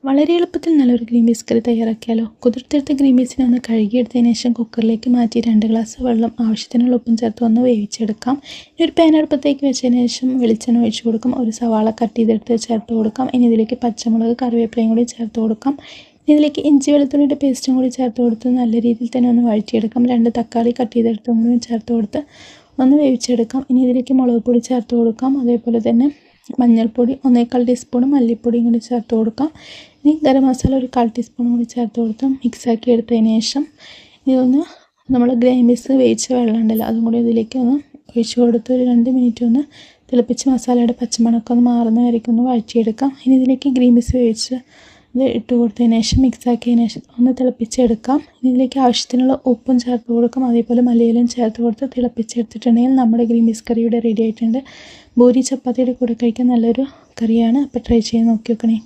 വളരെ എളുപ്പത്തിൽ നല്ലൊരു ഗ്രീൻ പീസ് കറി തയ്യാറാക്കിയാലോ. കുതിർത്തെടുത്ത ഗ്രീൻ പീസിനെ ഒന്ന് കഴുകിയെടുത്തതിന് ശേഷം കുക്കറിലേക്ക് മാറ്റി 2 ഗ്ലാസ് വെള്ളം ആവശ്യത്തിനുള്ള ഉപ്പും ചേർത്ത് ഒന്ന് വേവിച്ചെടുക്കാം. ഇനി ഒരു പാൻ അടുപ്പത്തേക്ക് വെച്ചതിന് ശേഷം വെളിച്ചെണ്ണ ഒഴിച്ചു കൊടുക്കാം. ഒരു സവാള കട്ട് ചെയ്തെടുത്ത് ചേർത്ത് കൊടുക്കാം. ഇനി ഇതിലേക്ക് പച്ചമുളക്, കറിവേപ്പിലയും കൂടി ചേർത്ത് കൊടുക്കാം. ഇനി ഇതിലേക്ക് ഇഞ്ചി വെളുത്തുള്ളിയുടെ പേസ്റ്റും കൂടി ചേർത്ത് കൊടുത്ത് നല്ല രീതിയിൽ തന്നെ ഒന്ന് വഴറ്റിയെടുക്കാം. 2 തക്കാളി കട്ട് ചെയ്തെടുത്തും കൂടി ചേർത്ത് കൊടുത്ത് ഒന്ന് വേവിച്ചെടുക്കാം. ഇനി ഇതിലേക്ക് മുളക് പൊടി ചേർത്ത് കൊടുക്കാം. അതേപോലെ തന്നെ മഞ്ഞൾപ്പൊടി 1/4 ടീസ്പൂൺ, മല്ലിപ്പൊടിയും കൂടി ചേർത്ത് കൊടുക്കാം. ഇനി ഗരം മസാല ഒരു 1/4 ടീസ്പൂണും കൂടി ചേർത്ത് കൊടുത്ത് മിക്സാക്കി എടുത്തതിന് ശേഷം ഇതൊന്ന് നമ്മൾ ഗ്രീൻ പീസ് വേവിച്ച വെള്ളം ഉണ്ടല്ലോ അതും കൂടി ഇതിലേക്ക് ഒന്ന് ഒഴിച്ച് കൊടുത്ത് ഒരു 2 മിനിറ്റ് ഒന്ന് തിളപ്പിച്ച് മസാലയുടെ പച്ചമണക്കം ഒന്ന് മാറുന്ന വരയ്ക്ക് ഒന്ന് വഴറ്റിയെടുക്കാം. ഇനി ഇതിലേക്ക് ഗ്രീൻ പീസ് വേവിച്ച് ഇത് ഇട്ട് കൊടുത്തതിന് ശേഷം മിക്സാക്കിയതിന് ശേഷം ഒന്ന് തിളപ്പിച്ചെടുക്കാം. ഇനി ഇതിലേക്ക് ആവശ്യത്തിനുള്ള ഉപ്പും ചേർത്ത് കൊടുക്കാം. അതേപോലെ മല്ലിയിലയും ചേർത്ത് കൊടുത്ത് തിളപ്പിച്ചെടുത്തിട്ടുണ്ടെങ്കിൽ നമ്മുടെ ഗ്രീൻ പീസ് കറി ഇവിടെ റെഡി ആയിട്ടുണ്ട്. പൂരി ചപ്പാത്തിയുടെ കൂടെ കഴിക്കാൻ നല്ലൊരു കറിയാണ്. അപ്പോൾ ട്രൈ ചെയ്ത് നോക്കി നോക്കണേ.